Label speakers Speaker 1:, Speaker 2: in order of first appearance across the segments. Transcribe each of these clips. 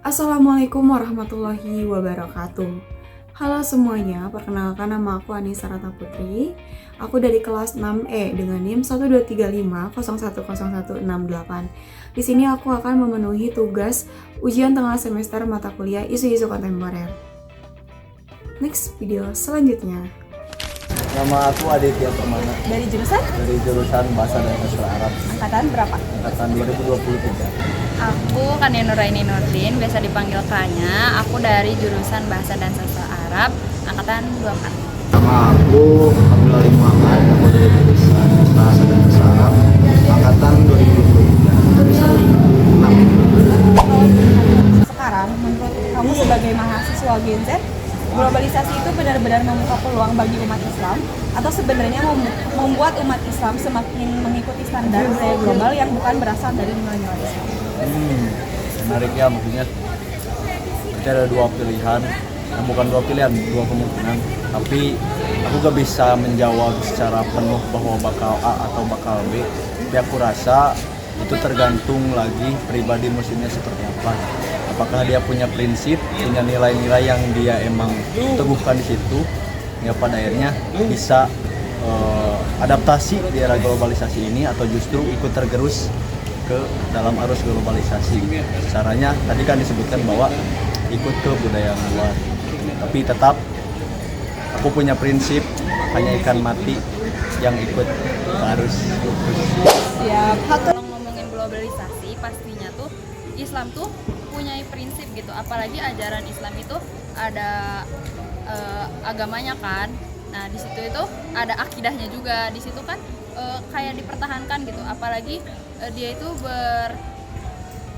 Speaker 1: Assalamualaikum warahmatullahi wabarakatuh. Halo semuanya, perkenalkan nama aku Anissa Ratna Putri. Aku dari kelas 6E dengan NIM 12350100168. Di sini aku akan memenuhi tugas ujian tengah semester mata kuliah isu-isu kontemporer. Next video selanjutnya.
Speaker 2: Nama aku Aditya Permana.
Speaker 3: Dari jurusan?
Speaker 2: Dari jurusan Bahasa dan Sastra Arab.
Speaker 3: Angkatan berapa?
Speaker 2: Angkatan 2023.
Speaker 4: Aku Kania Nuraini Nurdin, biasa dipanggil Kanya. Aku dari jurusan Bahasa dan Sastra Arab, angkatan 24.
Speaker 2: Nama aku Abdul Ali Muhammad. Aku dari jurusan Bahasa dan Sastra Arab, angkatan 2023. Jurusan 6.
Speaker 3: Sekarang, menurut kamu sebagai mahasiswa Gen Z, globalisasi itu benar-benar membuka peluang bagi umat Islam atau sebenarnya membuat umat Islam semakin mengikuti standar budaya global yang bukan berasal dari nilai-nilai Islam?
Speaker 2: Menarik ya, maksudnya ada dua pilihan, bukan dua pilihan, dua kemungkinan. Tapi aku gak bisa menjawab secara penuh bahwa bakal A atau bakal B. Tapi aku rasa itu tergantung lagi pribadi muslimnya seperti apa. Apakah dia punya prinsip, punya nilai-nilai yang dia emang teguhkan di situ, ya pada akhirnya bisa adaptasi di era globalisasi ini, atau justru ikut tergerus ke dalam arus globalisasi. Caranya tadi kan disebutkan bahwa ikut ke budaya luar, tapi tetap aku punya prinsip hanya ikan mati yang ikut ke arus.
Speaker 3: Ya,
Speaker 4: Kalau ngomongin globalisasi, pastinya tuh Islam tuh punya prinsip gitu. Apalagi ajaran Islam itu ada agamanya kan. Nah di situ itu ada akidahnya juga. Di situ kan kayak dipertahankan gitu. Apalagi dia itu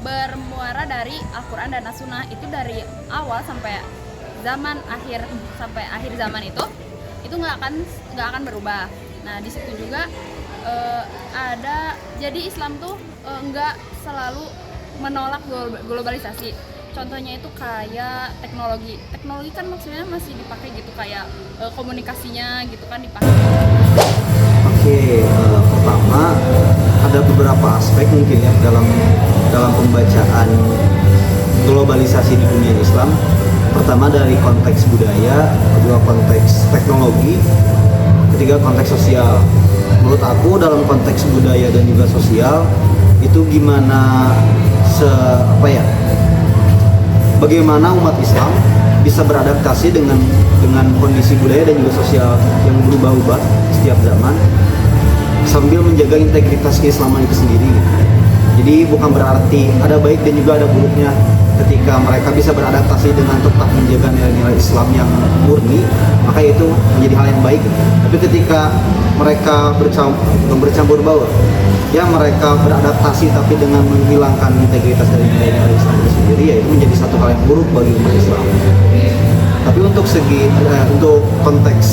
Speaker 4: bermuara dari Al-Quran dan As-Sunnah. Itu dari awal sampai zaman akhir, sampai akhir zaman itu nggak akan berubah. Nah di situ juga ada, jadi Islam tuh nggak selalu menolak globalisasi. Contohnya itu kayak teknologi kan maksudnya masih dipakai gitu, kayak komunikasinya gitu kan dipakai.
Speaker 5: Pertama ada beberapa aspek mungkin ya dalam pembacaan globalisasi di dunia Islam. Pertama dari konteks budaya, kedua konteks teknologi, ketiga konteks sosial. Menurut aku dalam konteks budaya dan juga sosial itu bagaimana umat Islam bisa beradaptasi dengan kondisi budaya dan juga sosial yang berubah-ubah setiap zaman sambil menjaga integritas keislaman itu sendiri. Jadi bukan berarti ada baik dan juga ada buruknya ketika mereka bisa beradaptasi dengan tetap menjaga nilai-nilai Islam yang murni, maka itu menjadi hal yang baik. Tapi ketika mereka bercampur baur, ya mereka beradaptasi tapi dengan menghilangkan integritas dari nilai-nilai Islam itu sendiri, ya itu menjadi satu hal yang buruk bagi umat Islam. Tapi untuk konteks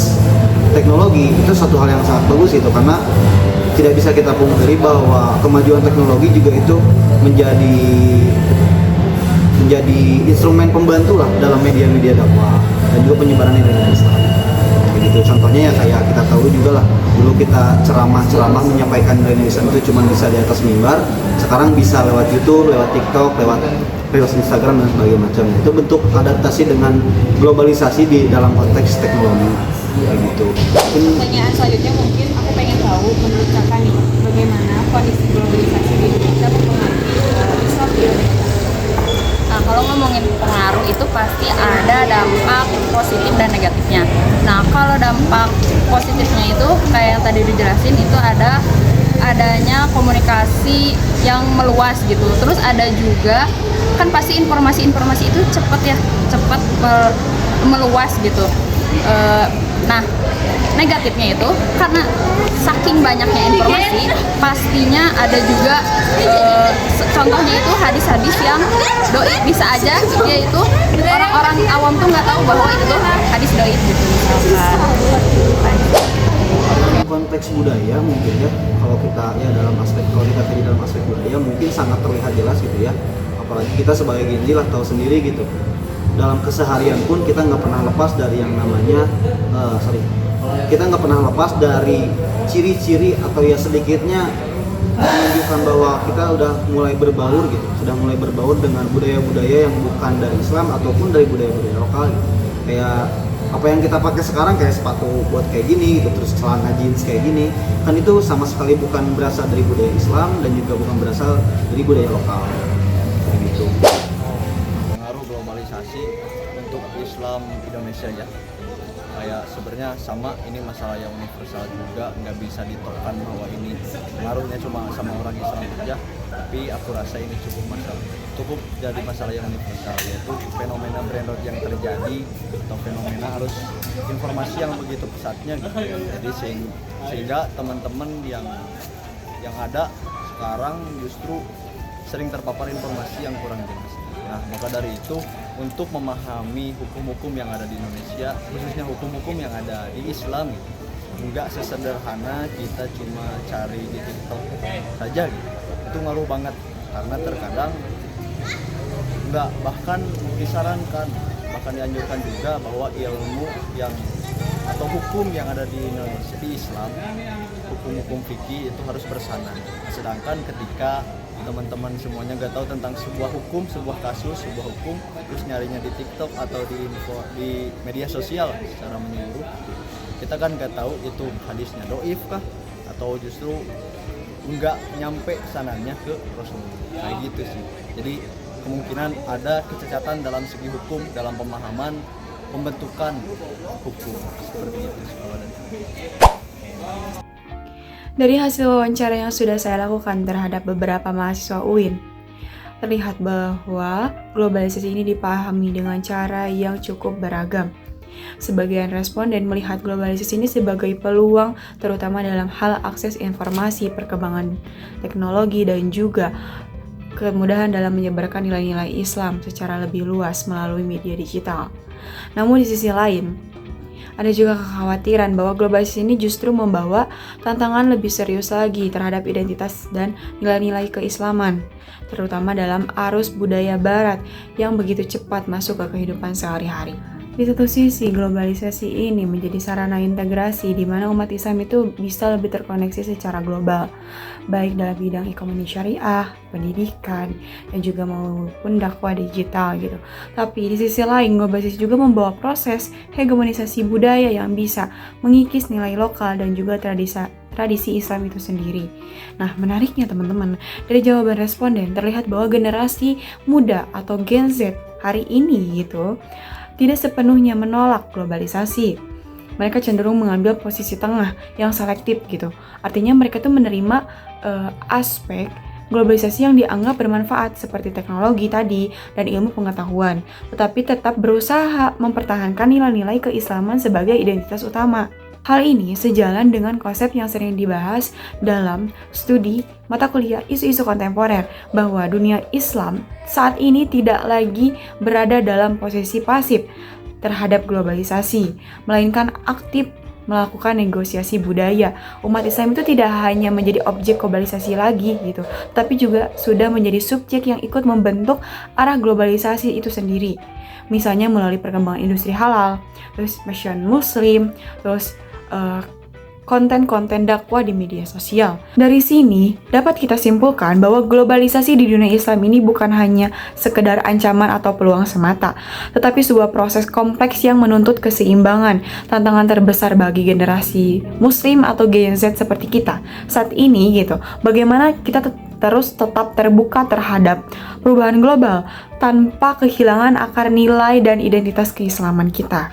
Speaker 5: teknologi itu satu hal yang sangat bagus itu, karena tidak bisa kita pungkiri bahwa kemajuan teknologi juga itu menjadi instrumen pembantu lah dalam media-media dakwah dan juga penyebaran nilai Islam. Gitu. Contohnya ya kayak kita tahu juga lah, dulu kita ceramah menyampaikan nilai Islam itu cuma bisa di atas mimbar, sekarang bisa lewat YouTube, lewat TikTok, lewat Reels Instagram dan sebagainya macam. Itu bentuk adaptasi dengan globalisasi di dalam konteks teknologi. Kayak gitu.
Speaker 3: Pertanyaan selanjutnya mungkin aku pengen tahu menurut kakak nih, bagaimana kondisi globalisasi di Indonesia mempengaruhi Islam di Indonesia?
Speaker 4: Nah, kalau ngomongin pengaruh itu pasti ada dampak positif dan negatifnya. Nah, kalau dampak positifnya itu kayak yang tadi dijelasin, itu adanya komunikasi yang meluas gitu. Terus ada juga kan pasti informasi itu cepat meluas gitu. Nah, negatifnya itu karena saking banyaknya informasi, pastinya ada juga contohnya itu hadis-hadis yang doi, bisa aja dia itu orang-orang awam tuh nggak tahu bahwa itu tuh hadis doi gitu misalkan.
Speaker 5: Konteks budaya mungkin ya, kalau kita dalam aspek budaya mungkin sangat terlihat jelas gitu ya, apalagi kita sebagai Gen Z lah tahu sendiri gitu, dalam keseharian pun kita nggak pernah lepas dari yang namanya kita nggak pernah lepas dari ciri-ciri atau ya sedikitnya menunjukkan bahwa kita udah mulai berbaur gitu, sudah mulai berbaur dengan budaya-budaya yang bukan dari Islam ataupun dari budaya-budaya lokal gitu. Kayak apa yang kita pakai sekarang kayak sepatu buat kayak gini gitu, terus celana jeans kayak gini, kan itu sama sekali bukan berasal dari budaya Islam dan juga bukan berasal dari budaya lokal kayak gitu.
Speaker 2: Pengaruh globalisasi untuk Islam Indonesia ya, kayak sebenarnya sama, ini masalah yang universal juga, nggak bisa ditolak bahwa ini pengaruhnya cuma sama orang Islam aja, tapi aku rasa ini cukup jadi masalah yang universal, yaitu fenomena brainrot yang terjadi atau fenomena harus informasi yang begitu pesatnya gitu. Jadi sehingga teman-teman yang ada sekarang justru sering terpapar informasi yang kurang jelas. Nah, maka dari itu untuk memahami hukum-hukum yang ada di Indonesia, khususnya hukum-hukum yang ada di Islam, nggak sesederhana kita cuma cari di TikTok saja gitu. Itu ngaruh banget, karena terkadang nggak, bahkan disarankan, bahkan dianjurkan juga bahwa ilmu yang atau hukum yang ada di Indonesia, di Islam, hukum-hukum fikih itu harus bersanad. Sedangkan ketika teman-teman semuanya nggak tahu tentang sebuah hukum, sebuah kasus, sebuah hukum, terus nyarinya di TikTok atau di media sosial secara menyeluruh, kita kan nggak tahu itu hadisnya doif kah atau justru nggak nyampe sananya ke Rasulullah, kayak gitu sih. Jadi kemungkinan ada kecacatan dalam segi hukum, dalam pemahaman pembentukan hukum seperti itu.
Speaker 1: Dari hasil wawancara yang sudah saya lakukan terhadap beberapa mahasiswa UIN, terlihat bahwa globalisasi ini dipahami dengan cara yang cukup beragam. Sebagian responden melihat globalisasi ini sebagai peluang, terutama dalam hal akses informasi, perkembangan teknologi, dan juga kemudahan dalam menyebarkan nilai-nilai Islam secara lebih luas melalui media digital. Namun di sisi lain, ada juga kekhawatiran bahwa globalisasi ini justru membawa tantangan lebih serius lagi terhadap identitas dan nilai-nilai keislaman, terutama dalam arus budaya barat yang begitu cepat masuk ke kehidupan sehari-hari. Di satu sisi, globalisasi ini menjadi sarana integrasi di mana umat Islam itu bisa lebih terkoneksi secara global, baik dalam bidang ekonomi syariah, pendidikan, dan juga maupun dakwah digital gitu. Tapi di sisi lain, globalisasi juga membawa proses hegemonisasi budaya yang bisa mengikis nilai lokal dan juga tradisi Islam itu sendiri. Nah, menariknya teman-teman, dari jawaban responden terlihat bahwa generasi muda atau Gen Z hari ini gitu tidak sepenuhnya menolak globalisasi. Mereka cenderung mengambil posisi tengah yang selektif gitu. Artinya mereka tuh menerima aspek globalisasi yang dianggap bermanfaat seperti teknologi tadi dan ilmu pengetahuan, tetapi tetap berusaha mempertahankan nilai-nilai keislaman sebagai identitas utama. Hal ini sejalan dengan konsep yang sering dibahas dalam studi mata kuliah isu-isu kontemporer, bahwa dunia Islam saat ini tidak lagi berada dalam posisi pasif terhadap globalisasi, melainkan aktif melakukan negosiasi budaya. Umat Islam itu tidak hanya menjadi objek globalisasi lagi gitu, tapi juga sudah menjadi subjek yang ikut membentuk arah globalisasi itu sendiri. Misalnya melalui perkembangan industri halal, terus fashion muslim, terus konten-konten dakwah di media sosial. Dari sini dapat kita simpulkan bahwa globalisasi di dunia Islam ini bukan hanya sekedar ancaman atau peluang semata, tetapi sebuah proses kompleks yang menuntut keseimbangan. Tantangan terbesar bagi generasi Muslim atau Gen Z seperti kita saat ini gitu, bagaimana kita terus tetap terbuka terhadap perubahan global tanpa kehilangan akar nilai dan identitas keislaman kita.